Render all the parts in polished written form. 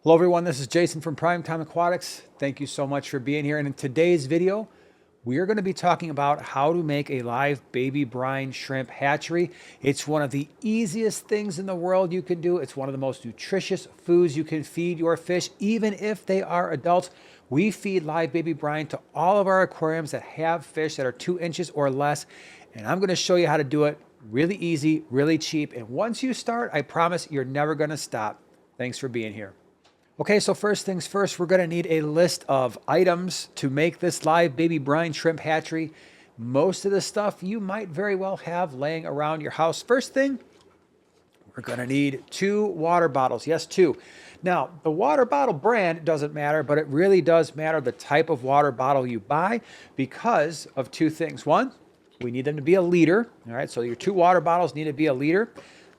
Hello everyone, this is Jason from Primetime Aquatics. Thank you so much for being here. And in today's video, we are going to be talking about how to make a live baby brine shrimp hatchery. It's one of the easiest things in the world you can do. It's one of the most nutritious foods you can feed your fish, even if they are adults. We feed live baby brine to all of our aquariums that have fish that are 2 inches or less. And I'm going to show you how to do it really easy, really cheap. And once you start, I promise you're never going to stop. Thanks for being here. Okay, so first things first, we're going to need a list of items to make this live baby brine shrimp hatchery. Most of the stuff you might very well have laying around your house. First thing, we're going to need 2 water bottles. Yes, 2. Now, the water bottle brand doesn't matter, but it really does matter the type of water bottle you buy because of 2 things. One, we need them to be a liter. All right, so your 2 water bottles need to be a liter.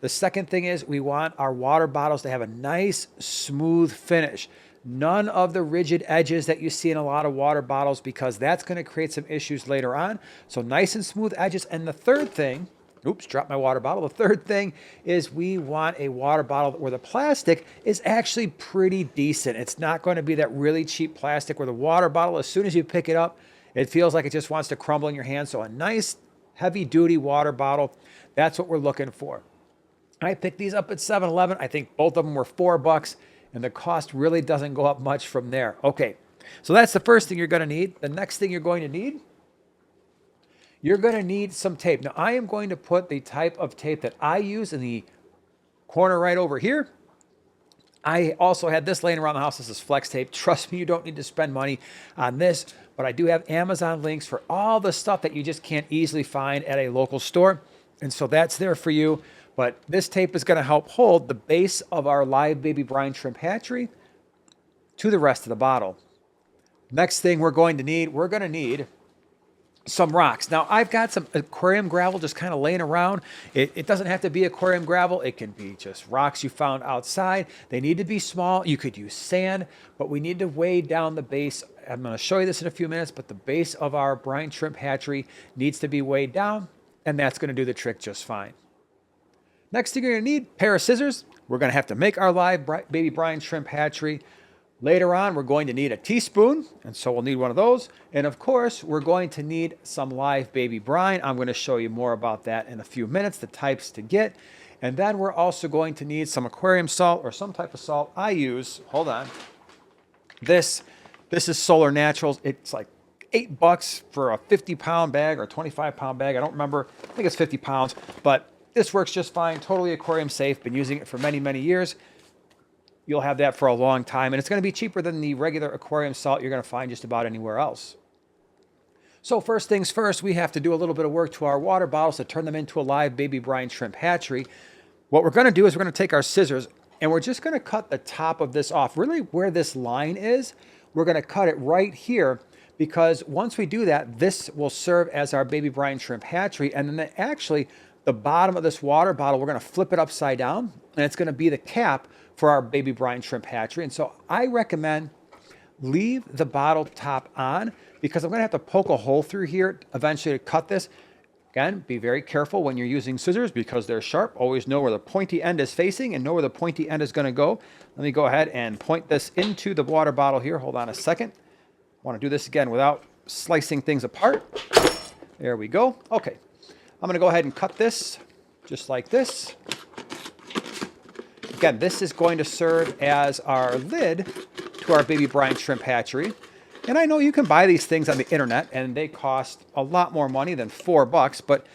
The second thing is we want our water bottles to have a nice, smooth finish. None of the rigid edges that you see in a lot of water bottles because that's going to create some issues later on. So nice and smooth edges. And the third thing, oops, dropped my water bottle. The third thing is we want a water bottle where the plastic is actually pretty decent. It's not going to be that really cheap plastic where the water bottle, as soon as you pick it up, it feels like it just wants to crumble in your hand. So a nice, heavy-duty water bottle, that's what we're looking for. I picked these up at 7-Eleven. I think both of them were $4, and the cost really doesn't go up much from there. Okay, so that's the first thing you're going to need. The next thing you're going to need some tape. Now, I am going to put the type of tape that I use in the corner right over here. I also had this laying around the house. This is flex tape. Trust me, you don't need to spend money on this, but I do have Amazon links for all the stuff that you just can't easily find at a local store, and so that's there for you. But this tape is going to help hold the base of our live baby brine shrimp hatchery to the rest of the bottle. Next thing we're going to need some rocks. Now, I've got some aquarium gravel just kind of laying around. It doesn't have to be aquarium gravel. It can be just rocks you found outside. They need to be small. You could use sand, but we need to weigh down the base. I'm going to show you this in a few minutes, but the base of our brine shrimp hatchery needs to be weighed down, and that's going to do the trick just fine. Next thing you're going to need, a pair of scissors. We're going to have to make our live baby brine shrimp hatchery. Later on, we're going to need a teaspoon, and so we'll need one of those. And of course, we're going to need some live baby brine. I'm going to show you more about that in a few minutes, the types to get. And then we're also going to need some aquarium salt or some type of salt. I use, hold on, this is Solar Naturals. It's like $8 for a 50-pound bag or a 25-pound bag. I don't remember. I think it's 50 pounds, but this works just fine, totally aquarium safe. Been using it for many, many years. You'll have that for a long time, and it's going to be cheaper than the regular aquarium salt you're going to find just about anywhere else. So first things first, we have to do a little bit of work to our water bottles to turn them into a live baby brine shrimp hatchery. What we're going to do is we're going to take our scissors, and we're just going to cut the top of this off. Really where this line is, we're going to cut it right here, because once we do that, this will serve as our baby brine shrimp hatchery, and then actually the bottom of this water bottle, we're going to flip it upside down, and it's going to be the cap for our baby brine shrimp hatchery. And so I recommend leave the bottle top on because I'm going to have to poke a hole through here eventually to cut this. Again, be very careful when you're using scissors because they're sharp. Always know where the pointy end is facing and know where the pointy end is going to go. Let me go ahead and point this into the water bottle here. Hold on a second. I want to do this again without slicing things apart. There we go. Okay. I'm going to go ahead and cut this just like this. Again, this is going to serve as our lid to our baby brine shrimp hatchery. And I know you can buy these things on the internet and they cost a lot more money than $4, but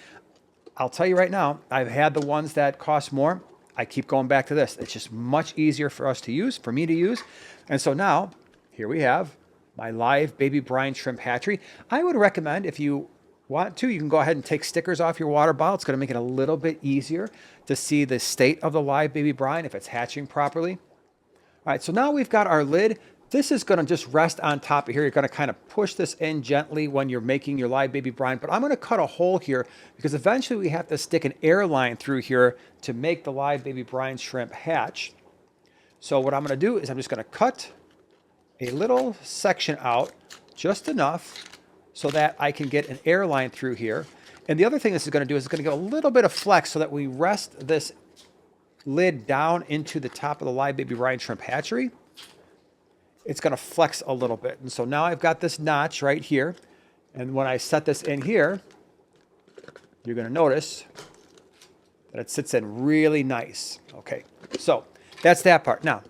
I'll tell you right now, I've had the ones that cost more. I keep going back to this. It's just much easier for us to use, for me to use. And so now, here we have my live baby brine shrimp hatchery. I would recommend if you want to, you can go ahead and take stickers off your water bottle. It's going to make it a little bit easier to see the state of the live baby brine if it's hatching properly. All right, so now we've got our lid. This is going to just rest on top of here. You're going to kind of push this in gently when you're making your live baby brine, but I'm going to cut a hole here because eventually we have to stick an air line through here to make the live baby brine shrimp hatch. So what I'm going to do is I'm just going to cut a little section out, just enough so that I can get an air line through here. And the other thing this is going to do is it's going to give a little bit of flex so that we rest this lid down into the top of the live baby brine shrimp hatchery. it's going to flex a little bit. And so now I've got this notch right here. And when I set this in here, you're going to notice that it sits in really nice. Okay, so that's that part. Now,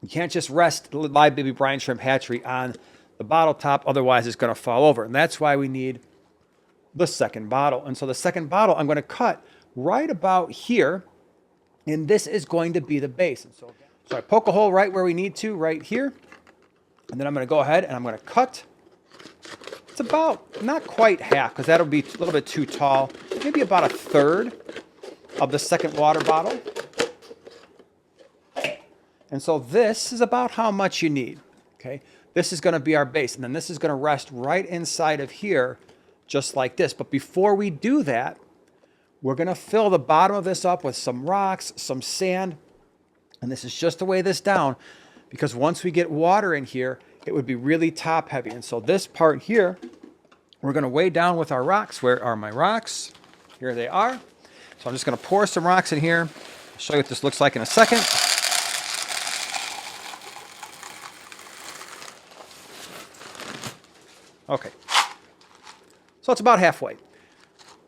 you can't just rest the live baby brine shrimp hatchery on the bottle top, otherwise it's going to fall over. And that's why we need the second bottle. And so the second bottle I'm going to cut right about here, and this is going to be the base. And so I poke a hole right where we need to, right here. And then I'm going to go ahead and I'm going to cut. It's about, not quite half, because that'll be a little bit too tall. Maybe about a third of the second water bottle. And so this is about how much you need, okay? This is going to be our base, and then this is going to rest right inside of here, just like this. But before we do that, we're going to fill the bottom of this up with some rocks, some sand, and this is just to weigh this down, because once we get water in here, it would be really top heavy. And so this part here, we're going to weigh down with our rocks. Where are my rocks? Here they are. So I'm just going to pour some rocks in here. I'll show you what this looks like in a second. Okay, so it's about halfway.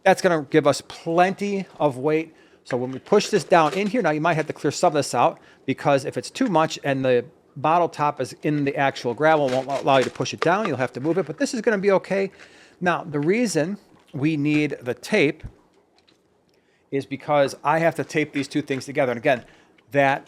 That's going to give us plenty of weight. So when we push this down in here, now you might have to clear some of this out, because if it's too much and the bottle top is in the actual gravel, it won't allow you to push it down. You'll have to move it, but this is going to be okay. Now, the reason we need the tape is because I have to tape these two things together. And again, that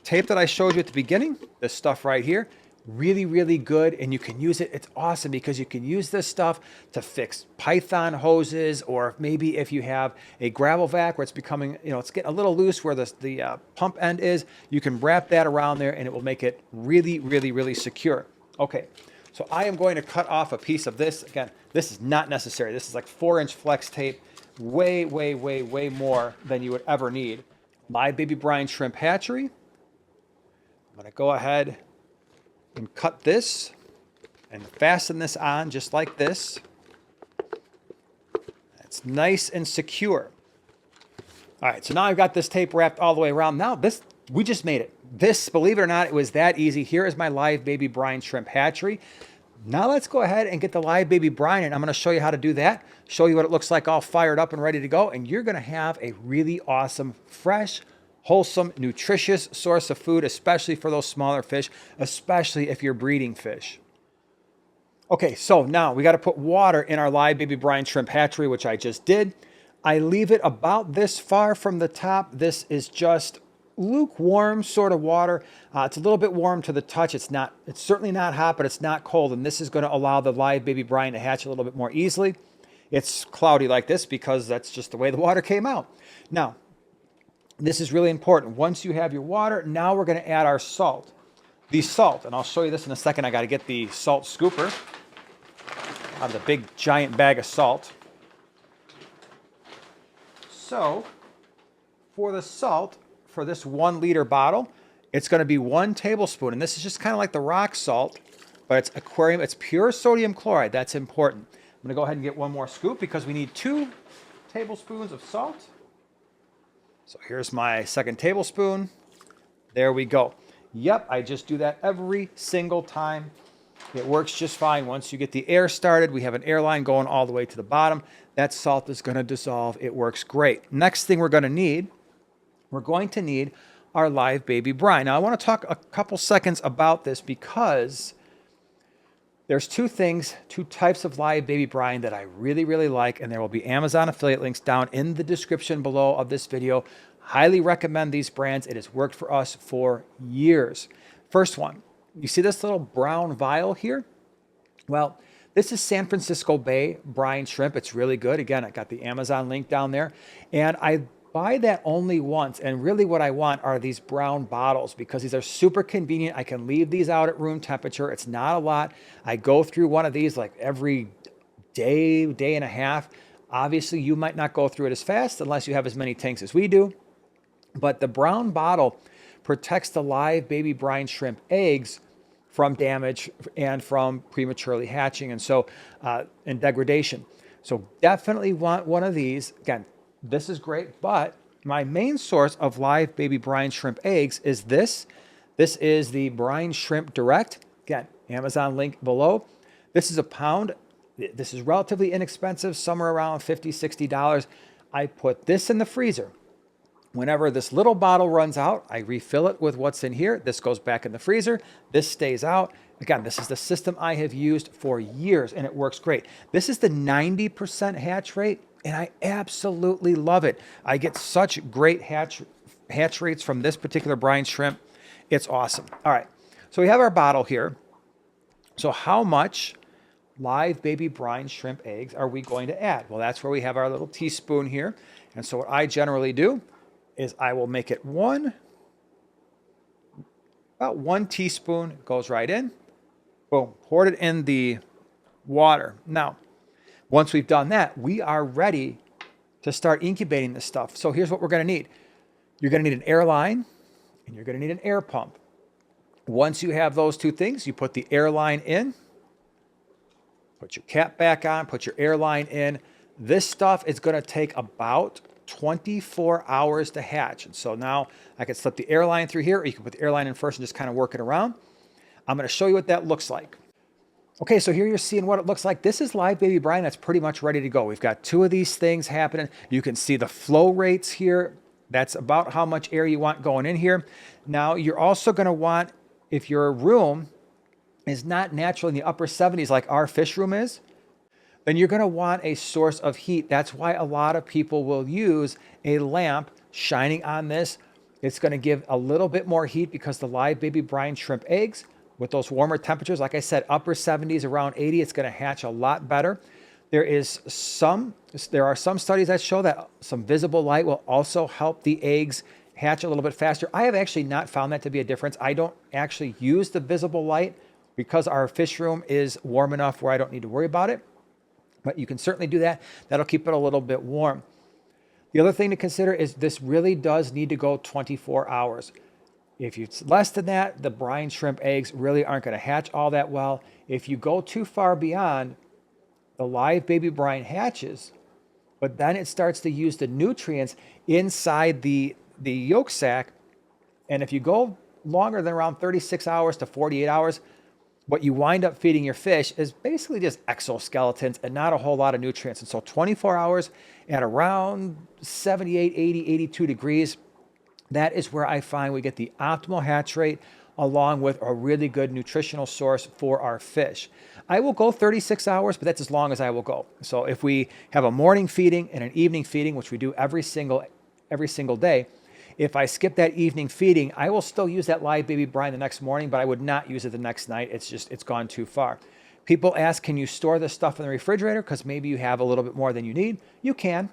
tape that I showed you at the beginning, this stuff right here, really, really good, and you can use it. It's awesome because you can use this stuff to fix python hoses, or maybe if you have a gravel vac where it's becoming, it's getting a little loose where the pump end is, you can wrap that around there and it will make it really, really, really secure. Okay, so I am going to cut off a piece of this. Again, this is not necessary. This is like 4-inch flex tape, way, way, way, way more than you would ever need. My baby brine shrimp hatchery. I'm going to go ahead and cut this and fasten this on just like this. It's nice and secure. All right, so now I've got this tape wrapped all the way around. Now we just made it. This, believe it or not, it was that easy. Here is my live baby brine shrimp hatchery. Now let's go ahead and get the live baby brine, and I'm going to show you how to do that, show you what it looks like all fired up and ready to go, and you're going to have a really awesome, fresh, wholesome, nutritious source of food, especially for those smaller fish, especially if you're breeding fish. Okay, so now we got to put water in our live baby brine shrimp hatchery, which I just did. I leave it about this far from the top. This is just lukewarm sort of water. It's a little bit warm to the touch. It's certainly not hot, but it's not cold, and this is going to allow the live baby brine to hatch a little bit more easily. It's cloudy like this because that's just the way the water came out. Now, this is really important. Once you have your water, now we're going to add our salt. The salt, and I'll show you this in a second. I got to get the salt scooper out of the big giant bag of salt. So, for the salt, for this 1 liter bottle, it's going to be 1 tablespoon. And this is just kind of like the rock salt, but it's aquarium. It's pure sodium chloride. That's important. I'm going to go ahead and get 1 more scoop because we need 2 tablespoons of salt. So here's my 2nd tablespoon. There we go. Yep, I just do that every single time. It works just fine. Once you get the air started, we have an air line going all the way to the bottom. That salt is going to dissolve. It works great. Next thing we're going to need our live baby brine. Now I want to talk a couple seconds about this because there's 2 types of live baby brine that I really, really like, and there will be Amazon affiliate links down in the description below of this video. Highly recommend these brands. It has worked for us for years. First one, you see this little brown vial here? Well, this is San Francisco Bay brine shrimp. It's really good. Again, I got the Amazon link down there, and I buy that only once, and really what I want are these brown bottles because these are super convenient. I can leave these out at room temperature. It's not a lot. I go through one of these like every day and a half. Obviously, you might not go through it as fast unless you have as many tanks as we do, but the brown bottle protects the live baby brine shrimp eggs from damage and from prematurely hatching and degradation. So definitely want one of these. Again, this is great, but my main source of live baby brine shrimp eggs is this. This is the Brine Shrimp Direct. Again, Amazon link below. This is a pound. This is relatively inexpensive, somewhere around $50, $60. I put this in the freezer. Whenever this little bottle runs out, I refill it with what's in here. This goes back in the freezer. This stays out. Again, this is the system I have used for years, and it works great. This is the 90% hatch rate, and I absolutely love it. I get such great hatch rates from this particular brine shrimp. It's awesome. All right, so we have our bottle here. So how much live baby brine shrimp eggs are we going to add? Well, that's where we have our little teaspoon here. And so what I generally do is I will make it about 1 teaspoon goes right in. Boom, poured it in the water. Now, once we've done that, we are ready to start incubating this stuff. So here's what we're gonna need. You're gonna need an air line and you're gonna need an air pump. Once you have those two things, you put the air line in, put your cap back on, put your air line in. This stuff is gonna take about 24 hours to hatch. And so now I can slip the air line through here, or you can put the air line in first and just kind of work it around. I'm going to show you what that looks like. Okay, so here you're seeing what it looks like. This is live baby brine that's pretty much ready to go. We've got 2 of these things happening. You can see the flow rates here. That's about how much air you want going in here. Now, you're also going to want, if your room is not natural in the upper 70s like our fish room is, then you're going to want a source of heat. That's why a lot of people will use a lamp shining on this. It's going to give a little bit more heat because the live baby brine shrimp eggs, with those warmer temperatures, like I said, upper 70s, around 80, it's going to hatch a lot better. There are some studies that show that some visible light will also help the eggs hatch a little bit faster. I have actually not found that to be a difference. I don't actually use the visible light because our fish room is warm enough where I don't need to worry about it. But you can certainly do that. That'll keep it a little bit warm. The other thing to consider is this really does need to go 24 hours. If it's less than that, the brine shrimp eggs really aren't going to hatch all that well. If you go too far beyond, the live baby brine hatches, but then it starts to use the nutrients inside the yolk sac. And if you go longer than around 36 hours to 48 hours, what you wind up feeding your fish is basically just exoskeletons and not a whole lot of nutrients. And so 24 hours at around 78, 80, 82 degrees, that is where I find we get the optimal hatch rate along with a really good nutritional source for our fish. I will go 36 hours, but that's as long as I will go. So if we have a morning feeding and an evening feeding, which we do every single day, if I skip that evening feeding, I will still use that live baby brine the next morning, but I would not use it the next night. It's gone too far. People ask, can you store this stuff in the refrigerator? Because maybe you have a little bit more than you need. You can.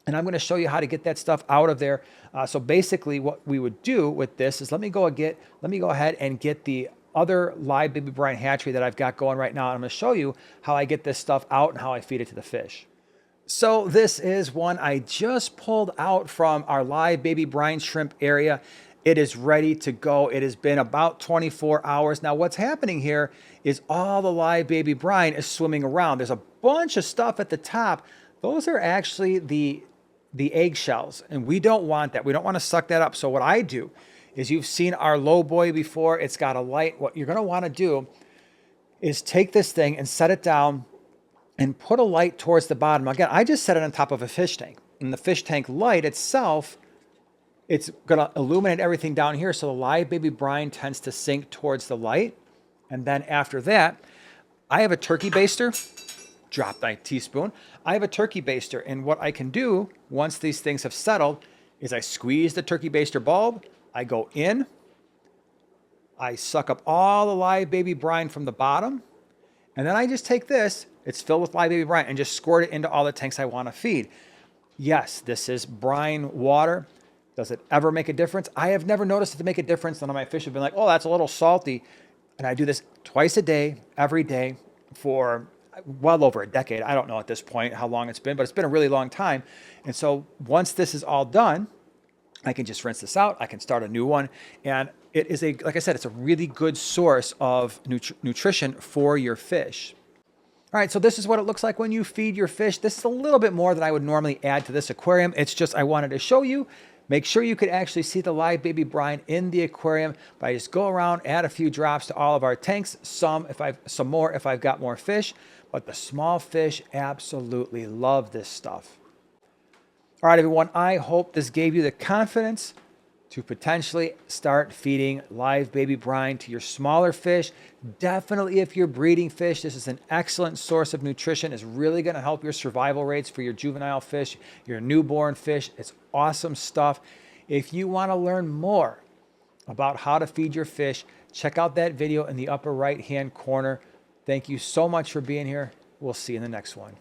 And I'm going to show you how to get that stuff out of there. So basically what we would do with this is let me go ahead and get the other live baby brine hatchery that I've got going right now. And I'm going to show you how I get this stuff out and how I feed it to the fish. So this is one I just pulled out from our live baby brine shrimp area. It is ready to go. It has been about 24 hours. Now what's happening here is all the live baby brine is swimming around. There's a bunch of stuff at the top. Those are actually the eggshells, and we don't want that. We don't want to suck that up. So what I do is, you've seen our low boy before. It's got a light. What you're going to want to do is take this thing and set it down and put a light towards the bottom. Again, I just set it on top of a fish tank, and the fish tank light itself, it's going to illuminate everything down here. So the live baby brine tends to sink towards the light. And then after that, I have a turkey baster. Drop my teaspoon. I have a turkey baster, and what I can do once these things have settled is I squeeze the turkey baster bulb, I go in, I suck up all the live baby brine from the bottom, and then I just take this, it's filled with live baby brine, and just squirt it into all the tanks I want to feed. Yes, this is brine water. Does it ever make a difference? I have never noticed it to make a difference. None of my fish have been like, oh, that's a little salty. And I do this twice a day, every day, for well over a decade. I don't know at this point how long it's been, but it's been a really long time. And so once this is all done, I can just rinse this out. I can start a new one. And it is like I said, it's a really good source of nutrition for your fish. All right, so this is what it looks like when you feed your fish. This is a little bit more than I would normally add to this aquarium. It's just I wanted to show you, Make sure you could actually see the live baby brine in the aquarium, but I just go around, add a few drops to all of our tanks, some more if I've got more fish, but the small fish absolutely love this stuff. All right, everyone, I hope this gave you the confidence to potentially start feeding live baby brine to your smaller fish. Definitely if you're breeding fish, this is an excellent source of nutrition. It's really gonna help your survival rates for your juvenile fish, your newborn fish. It's awesome stuff. If you wanna learn more about how to feed your fish, check out that video in the upper right-hand corner. Thank you so much for being here. We'll see you in the next one.